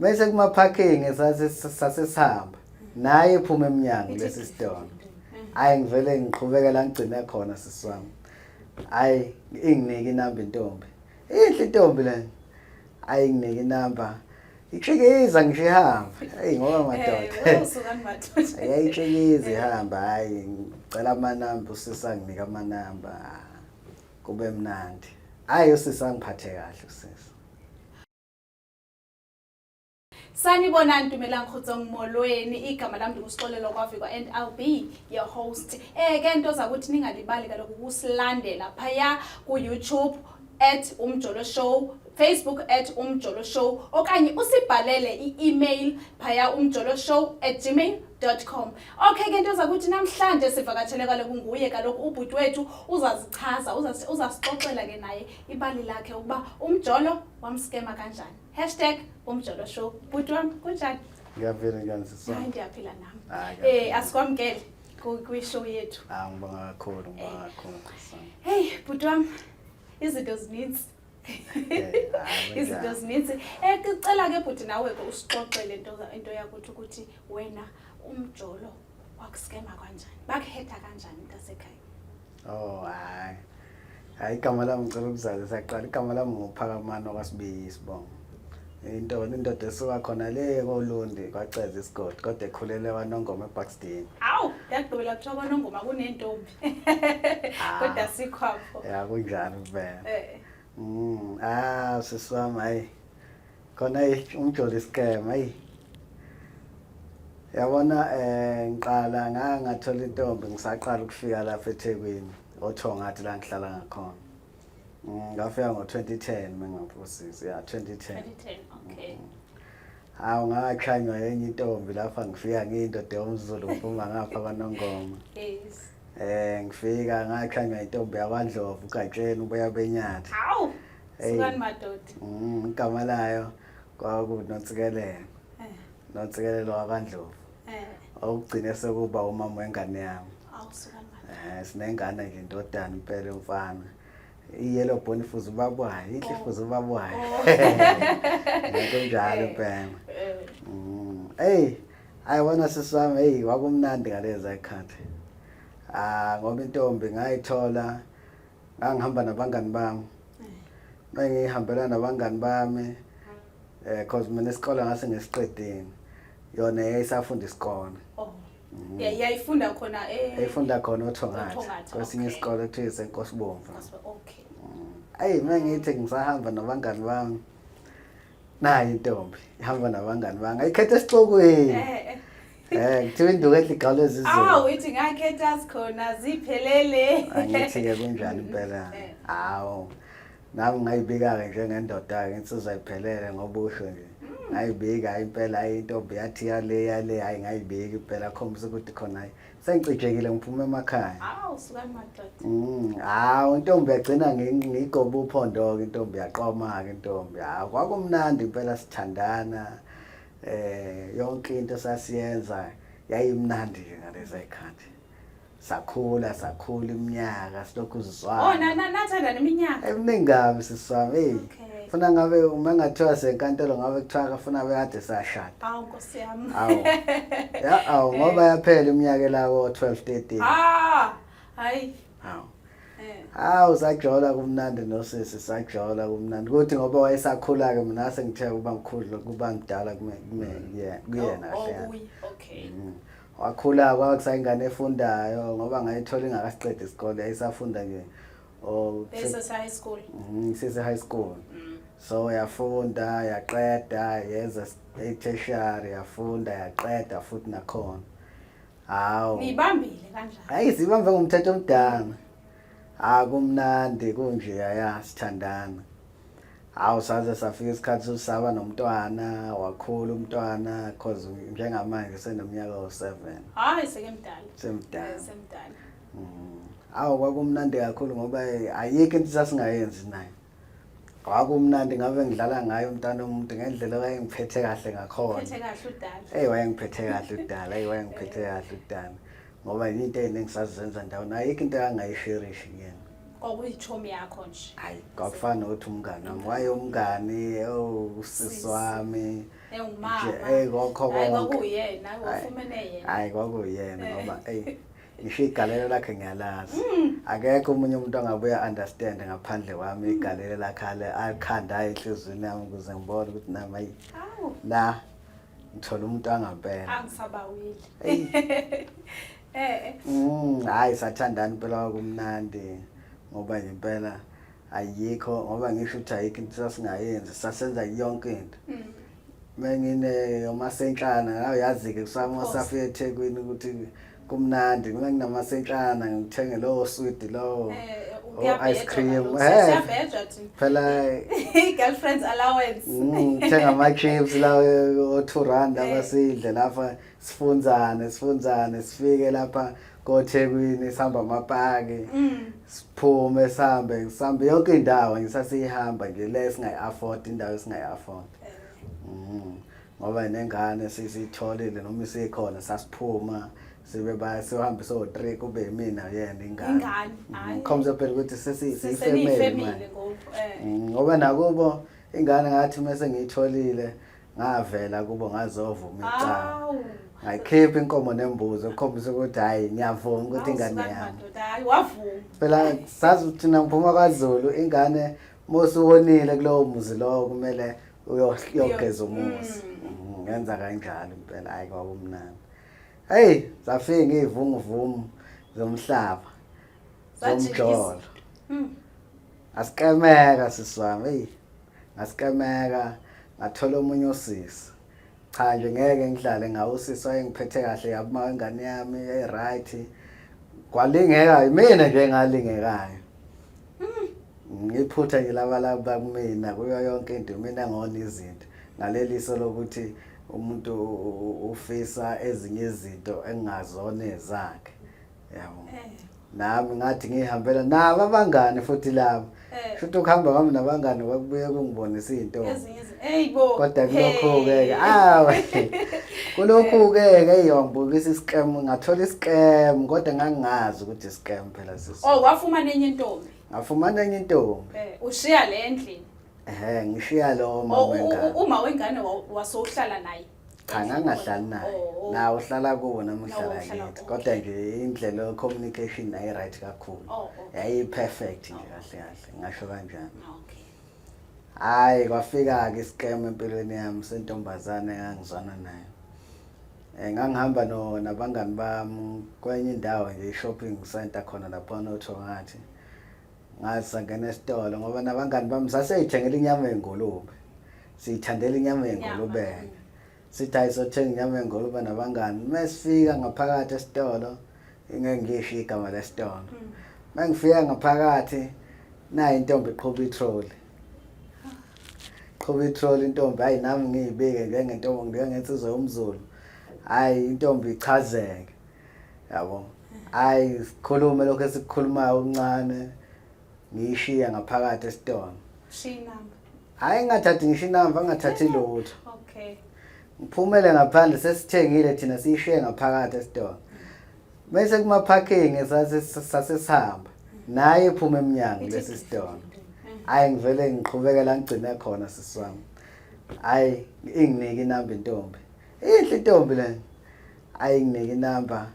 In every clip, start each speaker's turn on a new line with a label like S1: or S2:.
S1: Mase kuma parking sasesihamba. Naye iphuma eminyango lesi sitolo. Hayi ngivele ngiqhubekela ngigcine khona siswami. Hayi inginike inamba intombi. Inhle intombi le. Hayi nginike inamba. Ichikiza ngisho ihamba. Hey ngoba madoda.
S2: Usukani madoda.
S1: Yayichikiza ihamba. Hayi ngicela amanamba usisa nginika amanamba. Kube mnandi. Hayi usisa ngiphathe kahle usisa.
S2: Sanibonani Ntumelani Kgotsong molweni igama lami ngusixolelo kwafikwa and I'll be your host. Ke into zakuthi ningalibali kaloku ukusilandela phaya ku YouTube @umjolo show, Facebook @umjolo show okanye usibhalele i-email phaya umjoloshow@gmail.com. Okay ke into zakuthi namhlanje sivakatshele kaloku nguye kaloku ubhuti wethu uzazichaza uzasixoxela ke naye ibali lakhe ukuba umjolo wamskema kanjani. #umjolo show. Bhuti wami kunjani?
S1: Ngiyaphila njani siswa?
S2: Hayi ndiyaphila nami. Asikwamkele kwi-show yethu.
S1: Ngibonga kakhulu, ngibonga kakhulu.
S2: Hey bhuti wami izinto zininzi. Izinto zininzi. Ngicela ke bhuti nawe ke usixoxele into yakuthi ukuthi wena umjolo wakuskema kanjani? Bakhetha kanjani ngasekhaya?
S1: Oh hayi. Hayi igama lami ngicela ukuzalisa aqala. Igama lami nguphakamani okwasibili sibonga. Indoda esuka khona le koLundi kwaceza isigodi kodwa ekhulele kwaNongoma eBuxton.
S2: Awu, yakugqibela kuthiwa kwaNongoma kunentombi. Kodwa sikhapho.
S1: Ya kunjani impela. Siswami hayi. Khona umjolo scam hayi. Yabona ngiqala ngathola intombi ngisaqala ukufika lapha eThekwini oThongathi la ngihlala ngakhona. Ngafika ngo2010 mengaphosisi 2010.
S2: Okay.
S1: Hawu ngakhanywa yenye intombi lapha ngifika ngindoda yomZulu ngiphuma ngapha kwaNongoma.
S2: Yes.
S1: Ngifika ngakhanywa intombi yakwaNdlovu uGatsheni ubuya beNyathi.
S2: Hawu. Sukani madoda.
S1: Igama layo kwakuNontsikelelo. Nontsikelelo wakwaNdlovu. Okugcina sekuba umama wengane yami.
S2: Awu sukani madoda.
S1: Sinengane nje indodana impela umfana. Iyelo Bonifuze ubabwayo, inhle fuze ubabwayo. Ngokunjalo impela. Hey, ayibona siswami hey wakumnandi ngaleza ikhati. Ngoba intombi ngayithola ngangihamba nabangani bami. Ngihambela nabangani bami cause mina isikole ngase ngesiqedini. Yona yayisafunda isikole.
S2: Yayifunda khona
S1: Yayifunda khona oThongathi. Kwesinye isikole kuthiwa iseNkosibomvu.
S2: Okay.
S1: Hey mangithi ngisahamba nabangani bami. Nayi intombi ihamba nabangani bami. Ayikhethe esixokweni. Kuthiwa induku ehle igalo ezizolo.
S2: Uthi ngakhetha sikhona ziphelele.
S1: Angithi ke kunjani impela. Hawu. Nami ngayibika ke njengendoda ke insizwa iphelele ngoba usho nje. Ngayibika impela intombi yathi yale hayi ngayibika impela khombisa ukuthi khona sengicijekile ngiphume emakhaya.
S2: Sukani madoda.
S1: Intombi yagcina ngigoba uphondo ke intombi yaqoma ke intombi. Kwakumnandi impela sithandana. Yonke into sasiyenza yayimnandi nje ngaleza ikhati. Sakhula iminyaka silokhu sizwana.
S2: Nathanda neminyaka.
S1: Eminingi siswami.
S2: Okay.
S1: Funa ngabe uma ngathiwa senkantolo ngabe kuthiwa kafuna bekade sashada.
S2: Nkosi yami.
S1: Ngoba yaphela iminyaka lawo 12 13.
S2: Hayi.
S1: Sajola kumnandi nosisi sajola kumnandi. Kuthi ngoba wayesakhula ke mina sengithe kuba ngikhulu kuba ngidala kuyena kahle.
S2: Okay.
S1: Wakhula kwakusayingane efundayo ngoba ngayithola ingakasiqeda isikole yayisafunda nje
S2: high school.
S1: Sise high school. So yafunda yaqeda yeza tertiary yafunda yaqeda futhi nakhona.
S2: Nibambile kanjani?
S1: Hayi sibambe ngomthetho omdala. Kumnandi kunje sithandana. Saze safika isikhathi sosaba nomntwana wakhula umntwana cause njengamanje senominyaka o7.
S2: Hayi sekemdala.
S1: Semdala.
S2: Semdala.
S1: Kwakumnandi kakhulu ngoba ayikho into sasingayenzi naye. Kwakumnandi ngabe ngidlala ngayo umntwana omuntu ngendlela wayengiphethe kahle ngakhona.
S2: Phethe kahle udala.
S1: Wayengiphethe kahle udala. Wayengiphethe kahle udala. Ngoba into eziningi sazenza ndawo ayikho into angayisherish ngiyena.
S2: Okuyithomi yakho nje.
S1: Hayi kwafana ukuthi umngane wami wayomngane usisi wami
S2: engumama
S1: kokho konke.
S2: hayi kwakuyena wafumene yena
S1: Hayi kwakuyena ngoba ngisho igalelo lakhe ngiyalazi. Akekho umunye umuntu ongabuya understand ngaphandle kwami igalelo lakhe alikhandayo enhlizweni yami ukuze ngibone ukuthi nami hayi la ngithola umuntu angempela.
S2: angisabawile
S1: Hayi sathandana impela kumnandi ngoba impela ayikho ngoba ngisho ukuthi ayikho into sasingayenzi sasenza yonke into. Mengine umasenhlana ngawe yazi-ke kusama safika eThekwini ukuthi kumnandi nginamasenhlana ngithenge lo sweet lo ice cream phela
S2: girlfriend's allowance
S1: ngithenga ama chips lawo o2 abasidle lapha sifunzane sifike lapha koThekwini sihamba amapaki siphume sihambe yonke indawo ngisasihamba nje le singayi-afford indawo esingayi-afford. Ngoba nengane sisitholile noma isikhona sasiphuma sibe sihambe so3 kube mina yena ingane khomza phela ukuthi sesiyifamily manje ngoba nakubo ingane ngathi mase ngiyitholile ngavela kubo ngazovuma icala ngayikhipha inkomo nembuzi ukukhombisa ukuthi hayi ngiyavuma ukuthi ingane yami
S2: hayi wavuma
S1: phela sazi ukuthi ngiphuma kwaZulu ingane mosuwonile kulowo muzi lowo kumele uyogeza umuzi ngenza kanjalo impela hayi kwakumnandi. Hey zafika ngivunguvumu zomhlaba zomjolo asikemeka siswami hey ngasikemeka ngathola umunye usisi cha nje ngeke ngidlale ngawusisi wayengiphethe kahle yabuma ingane yami right kwalingeka mina nje ngalingekayo ngiphutha nje labalaba kumina kuyo yonke into mina ngona izinto ngaleliso lokuthi umuntu ufisa ezinye izinto engazona ezakhe yabo nami ngathi ngihambela nabo abangani futhi labo futhi ukuhamba kwami nabangani kwakubuye kungibonisa izinto
S2: eyibo
S1: kodwa kulokho-ke kulokhu-ke wangibukisa iscam ngathola iscam kodwa ngangingazi ukuthi iscam phela sisi
S2: wafumana enye intombi
S1: ngafumana enye intombi
S2: ushiya le endlini
S1: ngishiya lo mama wengane
S2: uma wengane wasowuhlala naye
S1: cha ngangahlali naye nawe uhlala kuwo nami uhlala kithi kodwa nje indlela communication ayi right kakhulu yayi perfect nje kahle ngasho kanjani. Hayi kwafika ke iscam empilweni yami sentombazane engangizwana nayo ngangihamba nabangani bami kwenye indawo nje shopping center khona lapha noThongathi ngasangena esitolo ngoba nabangani bami saseyithengela inyama yengulube siyithandela inyama yengulube sithi ayisothenga inyama yengulube nabangani mesifika ngaphakathi esitolo ngeke ngisho igama lesitolo mangifika ngaphakathi nayi intombi iqhuba itrolley intombi hayi nami ngiyibike ngentombi ngengensizwe yomZulu hayi intombi ichazeke yabo hayi sikhulume lokho esikukhulumayo okuncane ngiyishiya ngaphakathi esitolo
S2: shinamba
S1: hayi ngathathi ngisho inamba ngathathi lutho ngiphumele ngaphandle sesithengile thina siyishiye ngaphakathi esitolo bese kuma parking sasesihamba naye iphuma eminyango lesi sitolo hayi ngivele ngiqhubekela ngigcine khona siswami hayi inginike inamba intombi inhle intombi le hayi nginike inamba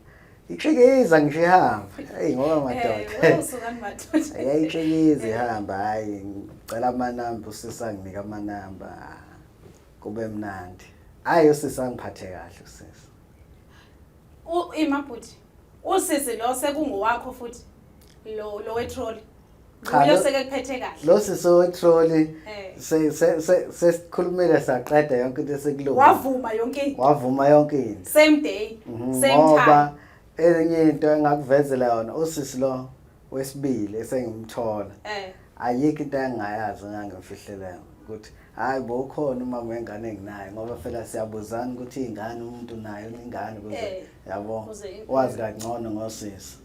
S1: ichikiza ngisho ihamba hey ngoba madoda
S2: usukani madoda
S1: ayayichikiza ihamba hayi ngicela amanamba usisa nginika amanamba kube mnandi hayi usisi angiphathe kahle usisi
S2: imabhuti usisi lo sekungowakho futhi lo wetrolley Uyo seke kuphethe kahle.
S1: Lo siso wetrolley sesikhulumile saqeda yonke into esekulunga.
S2: Wavuma yonke into.
S1: Wavuma yonke into.
S2: Same day, same time.
S1: Ngoba enye into engakuvezela yona usisi lo wesibili esengimthola. Ayikho into engayazi ngangimfihlelela ukuthi hayi bo ukhona umama wengane enginayo ngoba phela siyabuzana ukuthi ingane umuntu nayo ingane kuze yabo wazi kangcono ngosisi.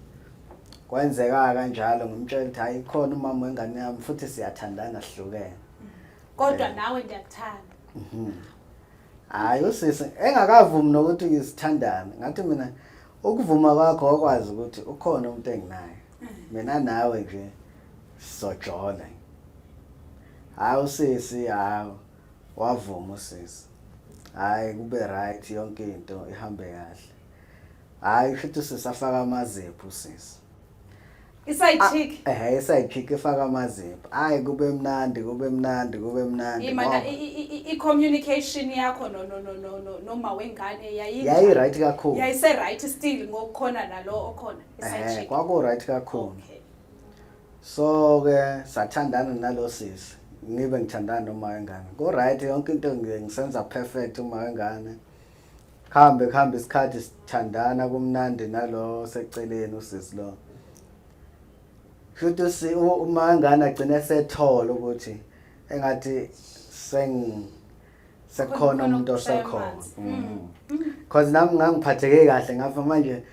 S1: Kwenzeka kanjalo ngimtshela ukuthi hayi khona umama wengane yami futhi siyathandana sihlukene.
S2: Kodwa nawe ndiyakuthanda.
S1: Hayi usisi engakavumi nokuthi ngisithandana ngathi mina ukuvuma kwakho okwazi ukuthi ukhona umuntu enginayo. Mina nawe nje sizojola. Hayi usisi hawo wavuma usisi. hayi kube right yonke into ihambe kahle. Hayi futhi sisafaka amazipho usisi.
S2: Iside chick.
S1: Iside chick efaka amazipho. Hayi kube mnandi, kube mnandi, kube mnandi.
S2: Imana i-communication yakho noma wengane
S1: yayi right kakhulu.
S2: Yayise right still ngokukhona nalo okhona iside chick.
S1: Kwaku right kakhulu. So ke sathandana nalo sisi. Ngibe ngithandana noma wengane. Go right yonke into ngisenza perfect uma wengane. Khambe isikhathi sithandana kumnandi nalo seceleni usisi lo. Futhi uma wengane agcine sethola ukuthi engathi sekhona umuntu osekhona. Because nami ngangiphatheke kahle ngapha manje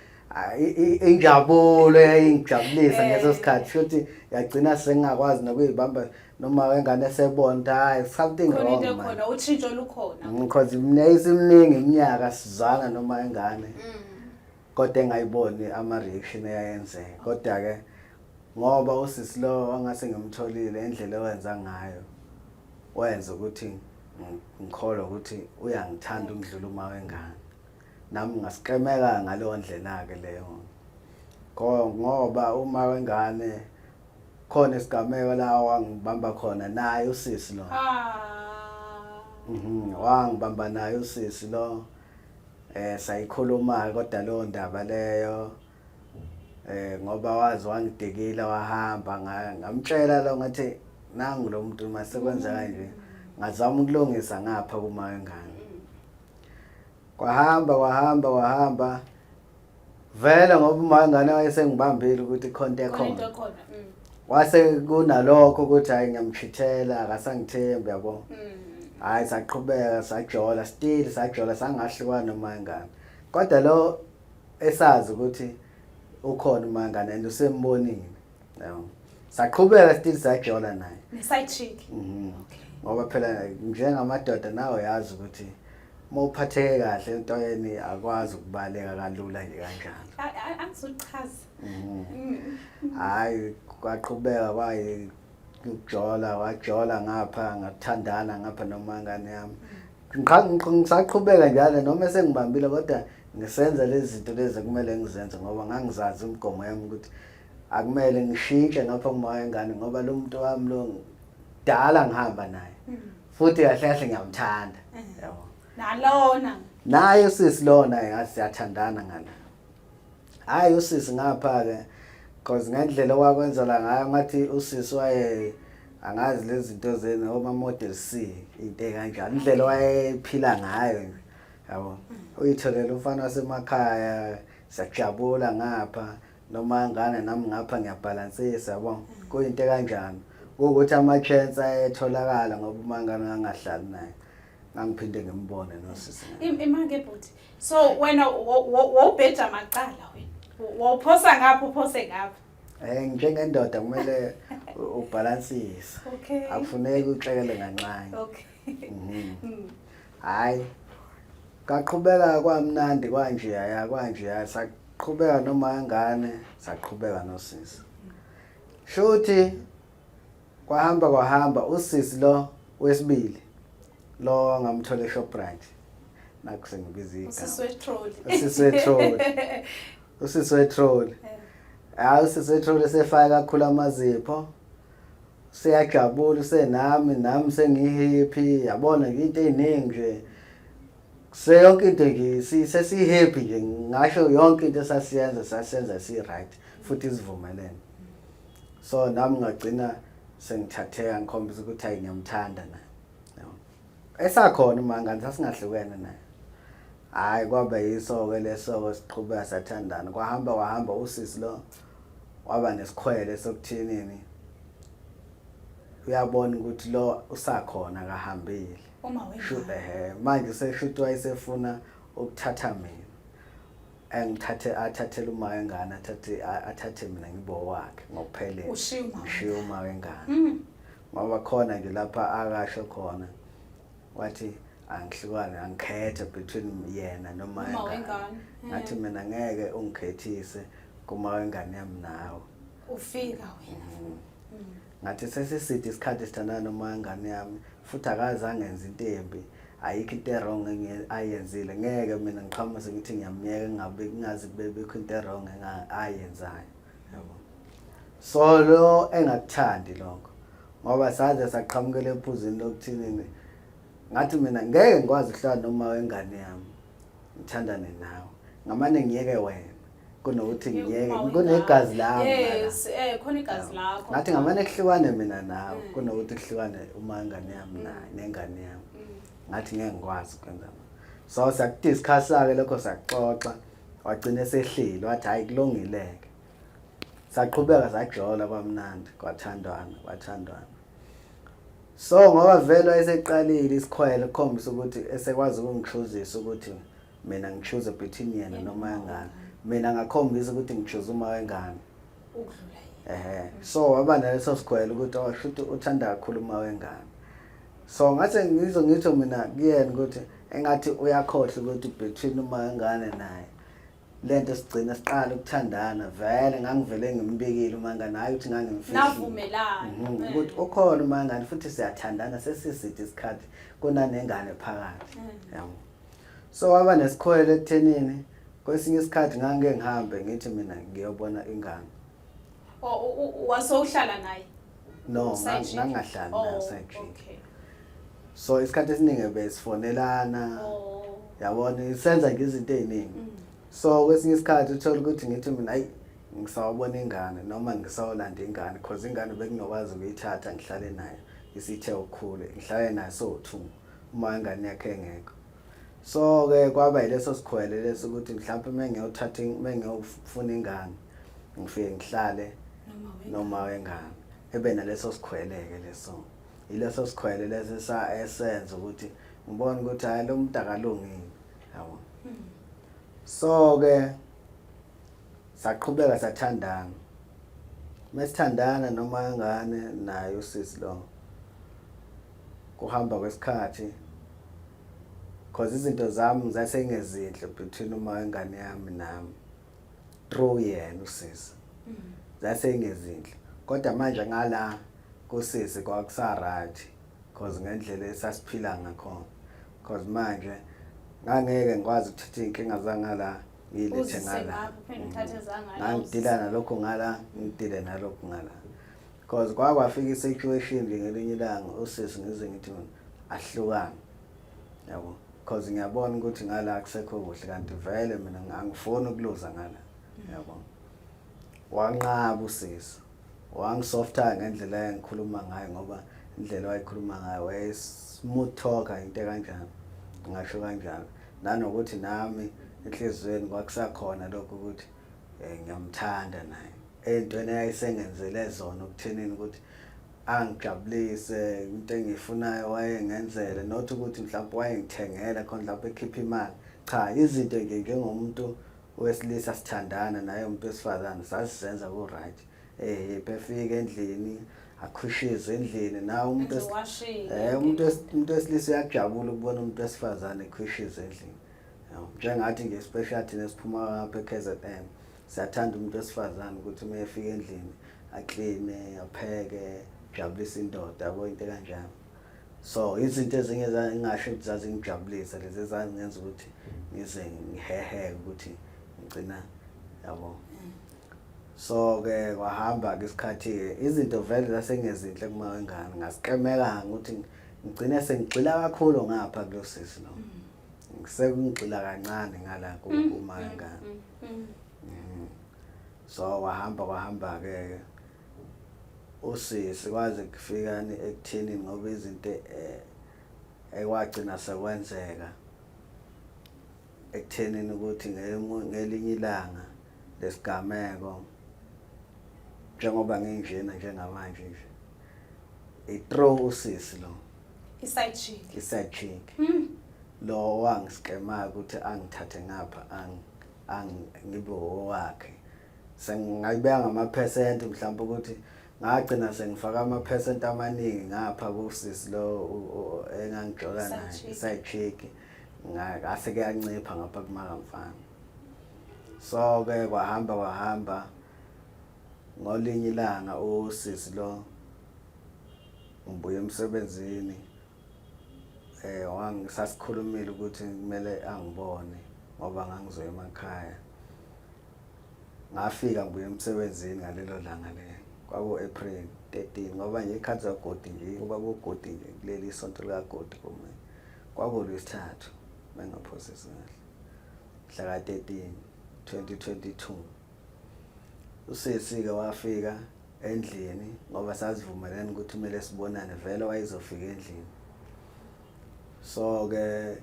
S1: injabulo ingijabulisa ngeso sikhathi futhi yagcina sengakwazi nokuyibamba noma wengane esebona hayi something wrong
S2: khona khona utshintsho lukhona
S1: because iminingi iminyaka sizana noma wengane kodwa engayiboni ama reaction eyayenzeka kodwa ke ngoba usisi lo angase ngimtholile indlela owenza ngayo wenza ukuthi ngikholwa ukuthi uyangithanda ungidlula uma wengane nami ngasiqemeka ngaleyo ndlela ke leyo ngoba uma wengane khona isigameko la wangibamba khona naye usisi lo wangibamba naye usisi lo sayikhuluma kodwa lo ndaba leyo ngoba wazi wangidekile wahamba ngamtshela lo ngathi nangu lo muntu mase kwenza kanje ngazama ukulungisa ngapha kuma wengane kwahamba vele ngoba uma wengane wayesengibambile ukuthi khonto ekhona wase kunalokho ukuthi hayi ngiyamchithela akasangithembi yabo hayi saqhubeka sajola still sajola sangahlukana noma wengane kodwa lo esazi ukuthi ukhona umangane and usembonile yabo saqhubeka still sajola naye
S2: ne-side chick
S1: ngoba phela njengamadoda nawe yazi ukuthi mawuphatheke kahle entoyeni akwazi ukubaleka kalula nje kanjalo
S2: angizochaza
S1: hayi kwaqhubeka kwaye ukujola wajola ngapha ngathandana ngapha nomangane yami ngisaqhubeka njalo noma sengibambile kodwa ngisenza lezi zinto lezi kumele ngizenze ngoba ngangizazi umgomo yami ukuthi akumele ngishintshe ngapha kuma wengane ngoba lo muntu wami lo dala ngihamba naye futhi kahle kahle ngiyamthanda yabo
S2: nalona
S1: naye usisi lona ngathi siyathandana ngala hayi usisi ngapha ke because ngendlela wakwenza la ngayo ngathi usisi waye angazi lezi zinto zena oma model C into kanjalo indlela wayephila ngayo yabo uyitholela umfana wasemakhaya siyajabula ngapha noma ngane nami ngapha ngiyabalansisa yabo kuyinto kanjalo ukuthi ama chance ayetholakala ngoba umangane ngangahlali naye ngangiphinde ngimbone nosisi
S2: imake bhuti so wena wobheja macala wena wophosa ngapha uphose ngapha
S1: njengendoda kumele ubalansise akufuneki uxekele ngancane hayi kaqhubeka kwamnandi kanje saqhubeka noma ngane saqhubeka nosisi shothi kwahamba usisi lo wesibili lo ngamthola eShoprite nakusengibiza igama usisi wetroll hayi usisi wetroll sefaka kakhulu amazipho siyajabula nami sengihappy yabona into eziningi nje yonke into nje sesi-happy nje ngasho yonke into sasiyenza si-right futhi isivumelene so nami ngagcina sengithatheka ngikhombisa ukuthi hayi ngiyamthanda naye esakhona umangane sasingahlukene naye hayi kwaba yiso-ke leso siqhubeka sathandana kwahamba usisi lo waba nesikhwele sokuthinini uyabona ukuthi lo usakhona kahambile manje seshuthi wayesefuna ukuthatha mina athathele uma wengane athathe mina ngibo wakhe ngokuphelele ushiya uma wengane ngoba khona nje lapha akasho khona wathi angihlukane angikhethe between yena noma wengane ngathi mina ngeke ungikhethise kuma wengane yami nawe
S2: ufika wena
S1: ngathi sesisithi isikhathi sithandana noma wengane yami futhi akaze angenza into embi ayikho into wrong ayenzile ngeke mina ngiqhamuze ngithi ngiyamyeka ngingazi bebekho into wrong ayenzayo yabo. So lo engakuthandi lokho ngoba saze saqhamukela ephuzini lokuthini ngathi mina ngeke ngikwazi ukuhlala noma wengane yami ngithandane nawe ngamane ngiyeke wena kunokuthi ngiyeke kunegazi lami.
S2: Yes, khona igazi lakho.
S1: Ngathi ngamane kuhlukane mina nawe kunokuthi kuhlukane uma ingane yami nengane yami. Ngathi ngeke ngikwazi ukwenza. So sakudiscuss-ke lokho saxoxa wagcina esehlile wathi hayi kulungileke. Saqhubeka sajola kwamnandi kwathandwana. So ngoba vele wayeseqalile isikhwele ukukhombisa ukuthi esekwazi ukungichuzisa ukuthi mina ngichoose between yena noma ingane. Mina ngakhombisa ukuthi ngichoose uma wengane.
S2: Ukudlula.
S1: So waba naleso sikhwele ukuthi awashuthi uthanda kakhulu uma wengane. So ngathi ngizongithi mina kuyena ukuthi engathi uyakhohle ukuthi between uma wengane naye lento sigcina siqala ukuthandana vele ngangivele ngimbikile uma ngane hayi ukuthi ngangimfihla
S2: navumelana
S1: ukuthi ukhona uma ngane futhi siyathandana sesisithi isikhathi kunanengane phakathi yabo. So waba nesikhwele ekuthenini kwesinye isikhathi ngangeke ngihambe ngithi mina ngiyobona ingane.
S2: Wasowuhlala naye?
S1: No, ngangahlali naye side. So isikhathi esiningi besifonelana yabona isenza izinto eziningi. So kwesinye isikhathi uthola ukuthi ngithi mina hayi ngisawubona ingane noma ngisawulanda ingane because ingane bekunokwazi ukuyithatha ngihlale nayo isithe ukukhule ngihlale nayo so2 uma ingane yakhe engekho. So ke kwaba yileso sikhwele leso ukuthi mhlawumbe mengiyofuna ingane ngifike ngihlale noma wengane ebe naleso sikhweleke leso. Ileso sikhwele leso esenza ukuthi ngibone ukuthi hayi lo muntu akalungile yabo. So ke saqhubeka sathandana. Mesithandana noma ngane naye usisi lo. Kuhamba kwesikhathi because izinto zami ngizasengezinhle between uma wengane yami nami through yena usisi. Zasengezinhle. Kodwa manje ngala kusisi kwakusaright because ngendlela esasiphila ngakhona. Because manje ngangeke ngikwazi ukuthatha inkinga zangala ngilethe ngala. Ngidila nalokho ngala ngidile nalokho ngala. Because kwafika isituation ngelinye ilanga usisi ngize ngithi ahlukane yabo. Because ngiyabona ukuthi ngala akusekho kuhle kanti vele mina ngangifuni ukuluza ngala yabo. Wanqaba usisi. Wangisofta ngendlela engikhuluma ngayo ngoba indlela wayikhuluma ngayo smooth talker into kanjani. Ngisho kanjalo nanokuthi nami enhlizweni kwakusakhona lokho ukuthi ngiyamthanda naye entweni ayisengenzele zona ukuthenini ukuthi angijabulise into engiyifunayo wayengenzele not ukuthi mhlawumbe wayengithengela khona lapho ekhipha imali cha izinto nje njengomuntu wesilisa sithandana naye umuntu wesifazane sasizenza ku right befika endlini akhushize endlini nawe umuntu wesilisa uyajabula ukubona umuntu wesifazane ekhushize endlini. Njengathi nje especially thina siphuma lapha eKZN siyathanda umuntu wesifazane ukuthi uma efika endlini aclean apheke jabulisa indoda yabo into kanjalo. So izinto ezinye ngingasho ukuthi zazingijabulisa lezi ezangenza ukuthi ngize ngihehe ukuthi ngicina yabo. So ke kwahamba ke isikhathi izinto vele zasengezinhle kuma wengane ngasiqemeka ukuthi ngicine sengigxila kakhulu ngapha kulosisi lo. Ngisengigxila kancane ngala kuma wengane. So wahamba ke usisi kwaze kufika ekutheni ngoba izinto ekwagcina sekwenzeka ekutheni ukuthi ngelinye ilanga lesigameko njengoba nginjena njengamanje nje ithrow usisi lo iside chick lo wangiskema ukuthi angithathe ngapha ngibe owakhe sengayibeka ngamaphesenti mhlawumbe ukuthi ngagcina sengifaka amaphesenti amaningi ngapha kusisi lo engangijola naye iside chick ngase kuyancipha ngapha kumakamfana. So ke kwahamba ngolinye ilanga usisi lo ngibuye emsebenzini wangisasikhulumile ukuthi kumele angibone ngoba ngangizoya emakhaya. Ngafika ngibuye emsebenzini ngalelo langa le kwaku-April 13 ngoba nje ikhathi zagodi nje kuba kugodi nje kuleli sonto likagodi kumina. KwakuLwesithathu bengaphosisi kahle mhla ka-13 2022. Usisi-ke wafika endlini ngoba sazivumelene ukuthi kumele sibonane vele wayezofika endlini. So-ke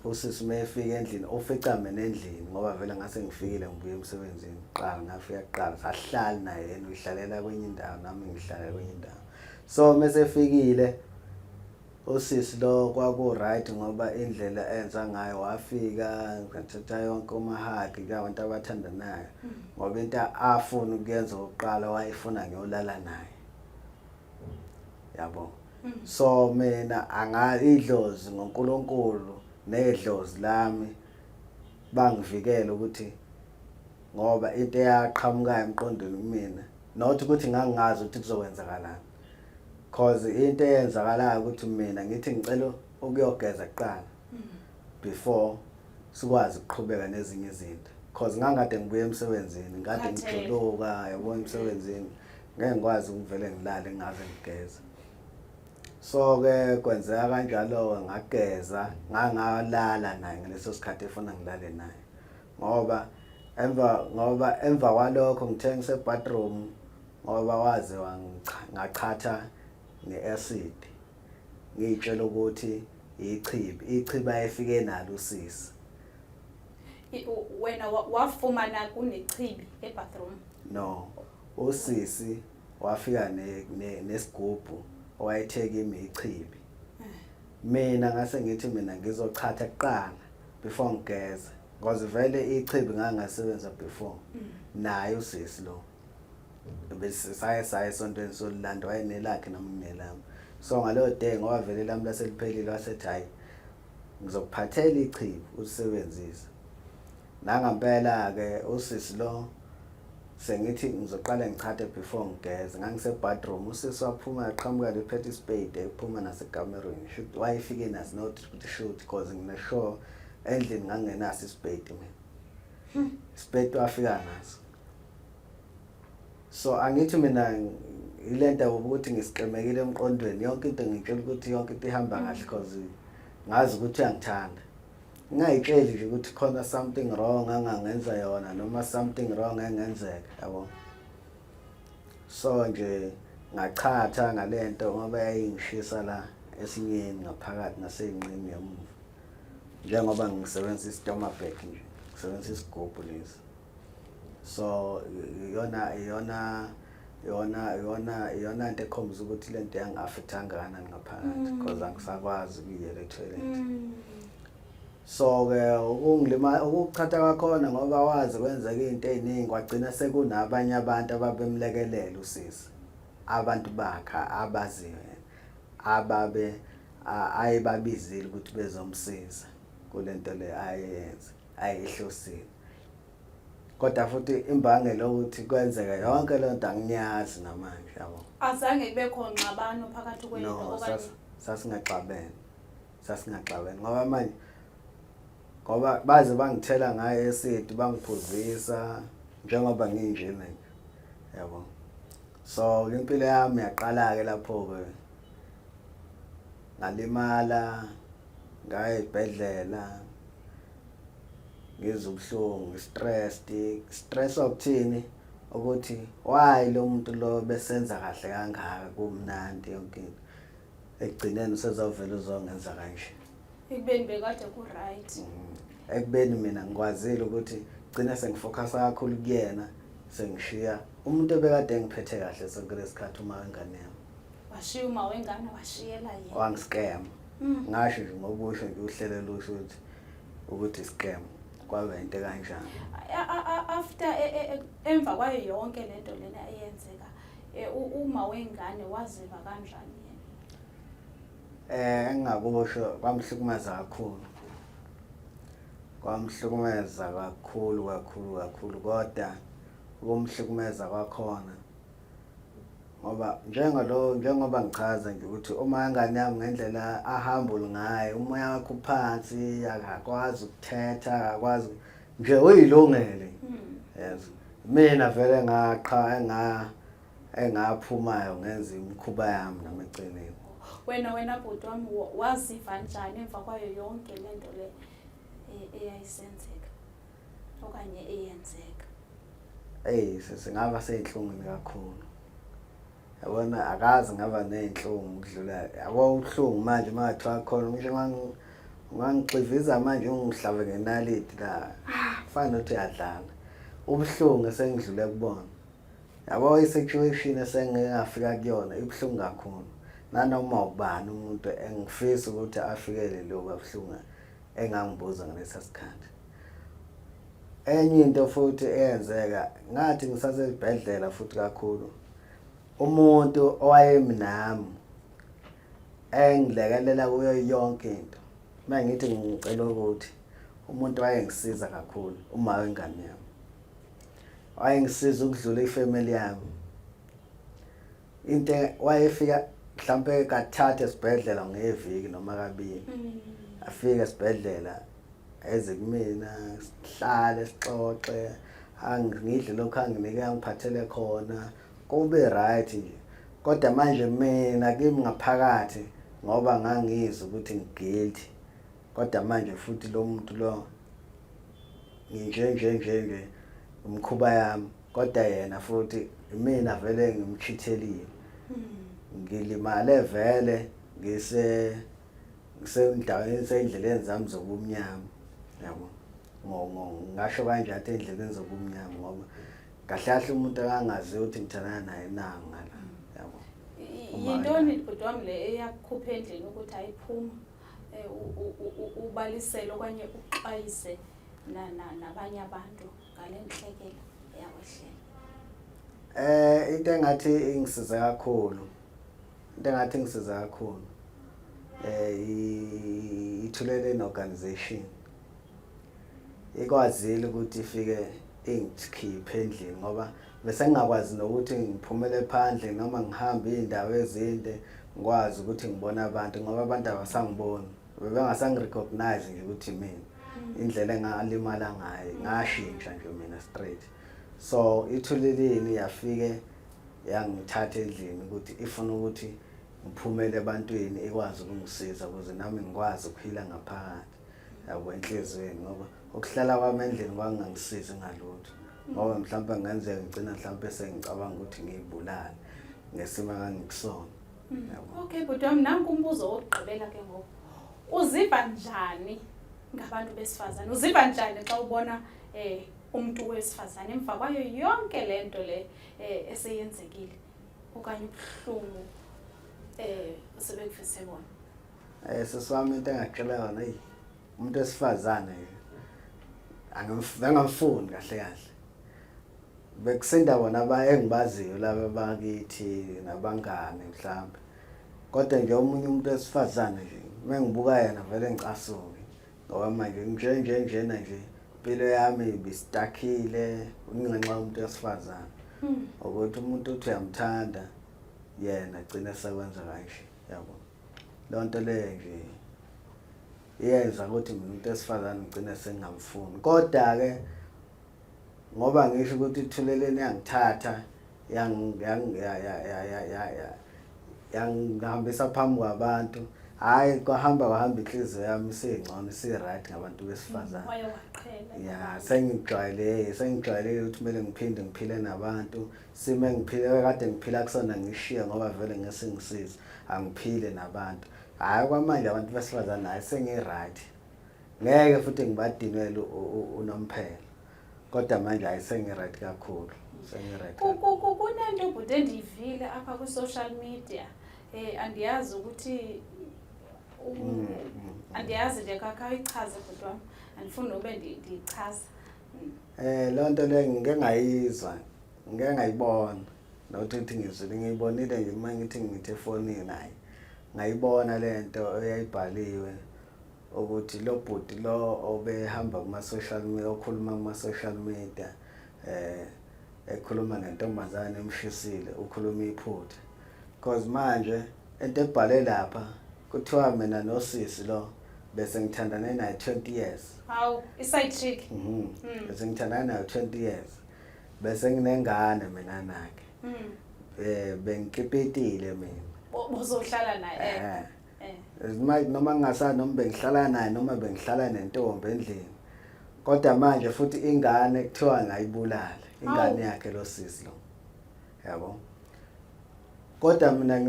S1: usisi mayefika endlini ufica mina endlini ngoba vele ngase ngifikile ngibuye emsebenzini kuqala ngafika kuqala sahlala naye yena uyihlalela kwenye indawo nami ngihlala kwenye indawo. So mesefikile usisi lo kwaku right ngoba indlela enza ngayo wafika ngathatha yonke umahagi ngabantu abathandanayo ngoba into afuna ukuyenza oqala wayefuna ngiyolala naye. Yabo. So mina idlozi ngoNkulunkulu nedlozi lami bangivikela ukuthi ngoba into eyaqhamukayo emqondweni kumina not ukuthi ngangazi ukuthi kuzokwenzakalani. Cause into eyenzakalayo ukuthi mina ngithi ngicela ukuyogeza kuqala before sikwazi ukuqhubeka nezinye izinto. Cause ngangade ngibuye emsebenzini ngade ngijuluka yabo emsebenzini ngeke ngikwazi ukuvele ngilale ngaze ngigeza. So-ke kwenzeka kanjalo ngageza ngangalala naye ngaleso sikhathi efuna ngilale naye ngoba emva kwalokho ngithe ngise-bathroom ngoba waze ngachatha nge-acid ngiyitshela ukuthi ichibi ayefike nalo usisi.
S2: Wena wafumana kunechibi e-bathroom?
S1: No, usisi wafika nesigubhu owayetheka ichibi. Mina ngase ngithi mina ngizochatha kuqala before ngigeza because vele ichibi ngangasebenza before naye usisi lo. Bese saye esontweni solilanda wayenelakhe nami nginelami. So ngalo day ngoba vele lami laseliphelile wasethi hayi ngizokuphathela ichibi usebenzise. Nangempela ke usisi lo sengithi ngizoqala ngichathe before ngigeza ngangise-bathroom usisi waphuma yaqhamuka lephethe spade ephuma nasekamerweni shoot wayefike naso not to shoot because nginesure endlini ngangenaso ispade mina. Spade wafika naso. So angithi mina ilento ukuthi ngisiqemekile emqondweni yonke into ngitshela ukuthi yonke into ihamba kahle because ngazi ukuthi uyangithanda. Ngayitsheli nje ukuthi khona something wrong angangenza yona noma something wrong engenzeka yabo. So nje ngachatha ngalento ngoba yayingishisa la esinyeni ngaphakathi naseyinqini yamuva. Njengoba ngisebenzisa istomach bag nje ngisebenzisa isigubhu lesi. So yona into ekhombisa ukuthi lento yangi-affect-anga kanani ngaphakathi because angisakwazi ukuya e-toilet. So-ke ukuchatha kwakhona ngoba wazi kwenzeka izinto eziningi kwagcina sekunabanye abantu ababemlekelela usisi. Abantu bakha abaziyo ayebabizile ukuthi bezomsiza kulento le ayenza ayihlosile. Kodwa futhi imbangela ukuthi kwenzeka yonke lento anginyazi namanje yabo.
S2: Azange kube khona ngxabano phakathi kwenu okanye
S1: sasingaxabene ngoba manje ngoba baze bangithela ngaye acid bangiphuzisa njengoba nginjena yabo. So impilo yami yaqala ke lapho ke ngalimala ngaye esibhedlela ngizubuhlungu stress okuthini ukuthi why lo muntu lo besenza kahle kangaka kumnandi yonke into ekugcineni usezovela uzongenza kanje.
S2: Ekubeni bekade ku right.
S1: Ekubeni mina ngikwazile ukuthi gcina sengifocus kakhulu kuyena sengishiya umuntu obekade ngiphethe kahle sonke lesikhathi uma wengane yami.
S2: Washiya uma wengane washiyela yena.
S1: Wangiscam. Ngasho nje ngokusho nje uhlelo lusho ukuthi scam. Kwaba into kanjani.
S2: After emva kwayo yonke lento lena eyenzeka uma wengane waziva kanjani yena?
S1: Engingakusho kwamhlukumeza kakhulu. Kwamhlukumeza kakhulu kodwa ukumhlukumeza kwakhona ngoba njengoba ngichaza nje ukuthi uma ingane yami ngendlela ahambule ngayo umoya wakhe uphansi akakwazi ukuthetha akakwazi nje uyilungele yes mina vele engaphumayo ngenza imikhuba yami namagcineni.
S2: Wena bhuti wami waziva njani emva kwayo yonke lento le eyayisenzeka okanye eyenzeka?
S1: Singaba seyinhlungwini kakhulu. Yabona akazi ngaba nezinhlungu ukudlula yabo ubuhlungu manje mathiwa khona ngisho ngangixiviza manje ungihlabe ngenaliti la kufana nokuthi uyadlala ubuhlungu esengidlule kubona. Yabo i-situation esengingafika kuyona ibuhlungu kakhulu nanoma ubani umuntu engifisa ukuthi afikele lokho abuhlungu engangibuza ngalesa sikhathi. Enye into futhi eyenzeka ngathi ngisasezibhedlela futhi kakhulu umuntu owayemnami engilekelela kuyo yonke into mangithi ngicela ukuthi umuntu wayengisiza kakhulu uma wengane yami wayengisiza ukudlula ifamily yami into wayefika mhlambe kathathu esibhedlela ngeviki noma kabili afika esibhedlela eze kumina sihlale sixoxe angidle lokho anginike angiphathele khona kube right nje kodwa manje mina kimi ngaphakathi ngoba ngangizwa ukuthi ngiguilty kodwa manje futhi lo muntu lo nje umkhuba yami kodwa yena futhi mina vele ngimchithelile ngilimale vele ngisendaweni sendleleni zami zobumnyama yabo ngasho kanje athi endleleni zobumnyama ngoba kahle umuntu akangazi ukuthi ngithandana naye nangala yabo.
S2: Yintoni bhuti wami le eyakukhupha endlini ukuthi ayiphuma ubalisele okanye uxwayise nabanye abantu ngale nhlekelo yakwehlela?
S1: Into engathi ingisiza kakhulu ithulele organization ikwazile ukuthi ifike ingikhiphe endlini ngoba bese ngingakwazi nokuthi ngiphumele phandle noma ngihambe indawo ezinde ngikwazi ukuthi ngibone abantu ngoba abantu abasangiboni bebengasangirecognize nje ukuthi mina indlela engalimala ngayo ngashintsha nje mina straight. So ithuleleni yafike yangithatha endlini ukuthi ifuna ukuthi ngiphumele ebantwini ikwazi ukungisiza ukuze nami ngikwazi ukuphila ngaphakathi yabo enhlizweni ngoba ukuhlala kwami endlini kwangangisizi ngalutho ngoba mhlawumbe ngenzeka ngicina mhlawumbe sengicabanga ukuthi ngiyibulala ngesimo kangikusona yabo.
S2: Okay bhuti wami nanku umbuzo wokugqibela ke ngoku uziva njani ngabantu besifazane uziva njani xa ubona umuntu wesifazane emva kwayo yonke lento le eseyenzekile okanye ubuhlungu sebekufise bona?
S1: Sesami into engakutshela yona umuntu wesifazane angamfuni kahle bekusinda bona engibaziyo laba bakithi nabangane mhlawumbe kodwa nje omunye umuntu wesifazane nje mengibuka yena vele ngicasuke ngoba manje njena nje impilo yami ibistakile ungenxa umuntu wesifazane ukuthi umuntu uthi uyamthanda yena agcina sekwenza kanje yabo. Lonto le nje yenza ukuthi mina umuntu wesifazane ngicina sengamfuni kodwa ke ngoba ngisho ukuthi ithuleleni yangithatha yangihambisa phambi kwabantu hayi kwahamba inhliziyo yami isingcono right ngabantu besifazane.
S2: Wayewaqhela
S1: sengijwayele ukuthi kumele ngiphinde ngiphile nabantu sime ngiphile kade ngiphila kusona ngishiya ngoba vele ngesingisiza angiphile nabantu hayi kwamanje abantu besifazane hayi sengi-right ngeke futhi ngibadinwele unomphela kodwa manje hayi sengi-right kakhulu
S2: kunento bhuti endiyivile apha kwi-social media andiyazi ukuthi andiyazi nje kakayichaze bhuti wami andifuni nobe ndiyichaza.
S1: Lonto le ngike ngayizwa ngike ngayibona nokuthi ngizwile ngiyibonile nje uma ngithi ngithe efonini naye ngayibona lento eyayibhaliwe ukuthi lo bhuti lo obehamba kuma social media okhuluma kuma social media ekhuluma ngentombazane emshisile ukhuluma iphutha because manje into ebhale lapha kuthiwa mina nosisi lo bese ngithandane naye 20 years.
S2: Hawu, iside chick.
S1: Bese ngithandane naye 20 years. Bese nginengane mina nakhe. Bengikipetile mina.
S2: Bozohlala naye.
S1: Noma ngingasana noma bengihlala naye noma bengihlala nentombi endlini. Kodwa manje futhi ingane kuthiwa ngayibulala. Ingane yakhe lo sisi lo. Yabo. Kodwa mina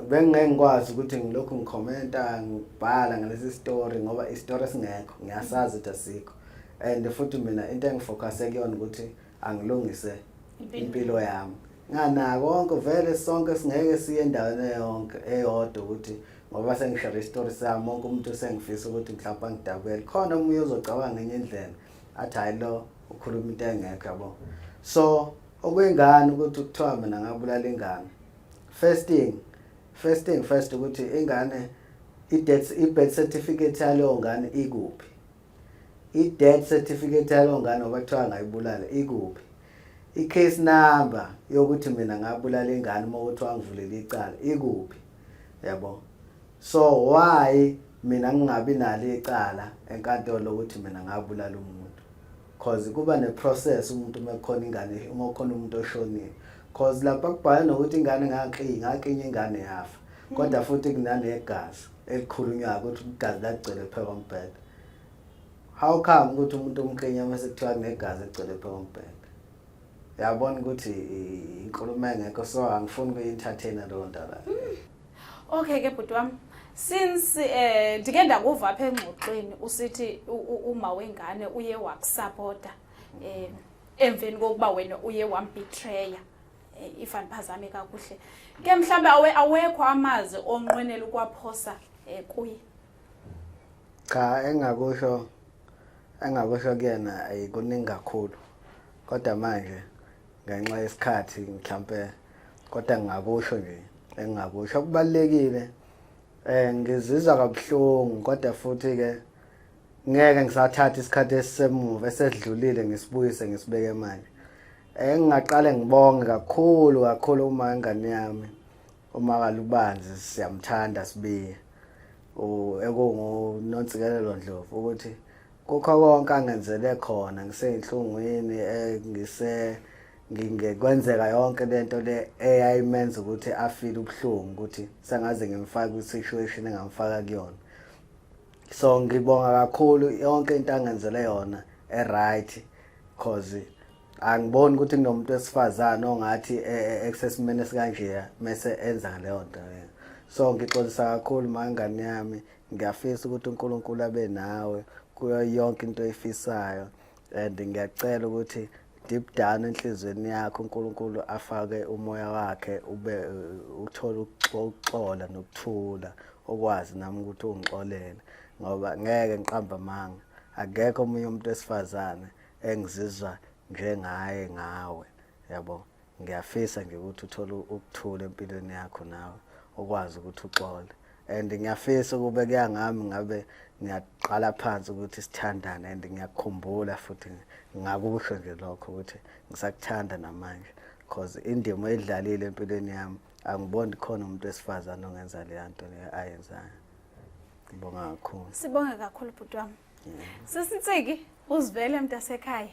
S1: bengengikwazi ukuthi ngilokhu ngikhomenta ngibhala ngalesi story ngoba istory singekho ngiyasazi ukuthi asikho and futhi mina into engifocuse kuyona ukuthi angilungise impilo yami nganako konke vele sonke singeke siye endaweni yonke eyodwa ukuthi ngoba sengishare istory sami wonke umuntu sengifisa ukuthi mhlawumbe ngidabule khona umuntu uzocabanga ngenye indlela athi hayi lo ukhuluma into engekho yabo. So okuyingane ukuthi kuthiwa mina ngabulala ingane. First thing ukuthi ingane i-birth certificate yaleyo ngane ikuphi? I-death certificate yaleyo ngane ngoba kuthiwa ngayibulala ikuphi? I-case number yokuthi mina ngabulala ingane uma kuthiwa ngivulele icala ikuphi? Yabo. So why mina ngingabi nalo icala enkantolo ukuthi mina ngabulala umuntu? Cause kuba ne-process umuntu mekhona ingane uma khona umuntu oshonile. Cause lapha kubhala nokuthi ingane ngaqinya ingane yafa. Kodwa futhi kunanegazi elikhulunywa ukuthi igazi lagcwele phezu kombhede. How come ukuthi umuntu umqinya mase kuthiwa kunegazi egcwele phezu kombhede? Yabona ukuthi inkulumo engekho so angifuni ukuyi-entertaina leyo ndaba.
S2: Okay ke bhuti wami. Since ndike ndakuva apha engxoxweni usithi uma wengane uye wakusupporta emveni kokuba wena uye wambetraya if andiphazame kakuhle ke mhlawumbe awekho amazi onqwenela ukwaphosa kuye.
S1: Cha engakusho kuyena ayikuningi kakhulu kodwa manje ngenxa yesikhathi mhlambe kodwa ngingakusho nje engakusho kubalekile. Ngizizwa kabuhlungu kodwa futhi ke ngeke ngisathatha isikhathi esisemuva esedlulile ngisibuyise ngisibeke manje. Ngingaqale ngibonge kakhulu uma ingane yami uma kalubanzi siyamthanda sibiye ekungunontsikelelo Ndlovu ukuthi kukho konke angenzele khona ngiseyinhlungwini ngingekwenzeka yonke lento le eyayimenza ukuthi afile ubuhlungu ukuthi sengaze ngimfaka kwi-situation engamfaka kuyona. So ngibonga kakhulu yonke into angenzele yona right cause angiboni ukuthi kunomuntu wesifazane ongathi exesimene sikanje mase enza leyo nto. So ngixolisa kakhulu mangane yami ngiyafisa ukuthi uNkulunkulu abe nawe kuyo yonke into oyifisayo and ngiyacela ukuthi deep down enhlizweni yakho uNkulunkulu afake umoya wakhe ube uthola ukuxola nokuthula okwazi nami ukuthi ungixolele ngoba ngeke ngiqamba amanga akekho omunye umuntu wesifazane engizizwa njengaye ngawe yabo. Ngiyafisa nje ukuthi uthole ukuthula empilweni yakho nawe okwazi ukuthi uxole and ngiyafisa ukube kuyangami ngabe ngiyaqala phansi ukuthi sithandane and ngiyakukhumbula futhi ngakusho nje lokho ukuthi ngisakuthanda namanje because indima edlalile empilweni yami angiboni khona umuntu wesifazane ongenza le nto ayenzayo. Ngibonga kakhulu.
S2: Sibonga kakhulu bhuti wami. Sisitsiki uzivele mntasekhaya.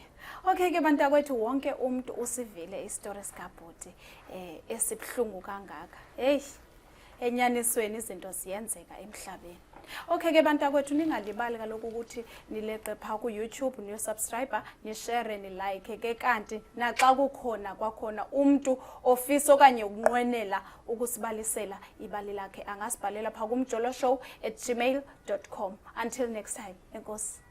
S2: Okay ke bantakwethu wonke umuntu usivile istory sikabhuti esibhlungu kangaka. Hey enyanisweni izinto ziyenzeka emhlabeni. Okay ke bantakwethu ningalibali kaloku ukuthi nileqe pha ku YouTube niyo subscriber ni share ni like ke kanti naxa kukhona kwakhona umuntu ofisa okanye ukunqwenela ukusibalisela ibali lakhe angasibhalela pha kumjolo show@gmail.com. Until next time. Enkosi.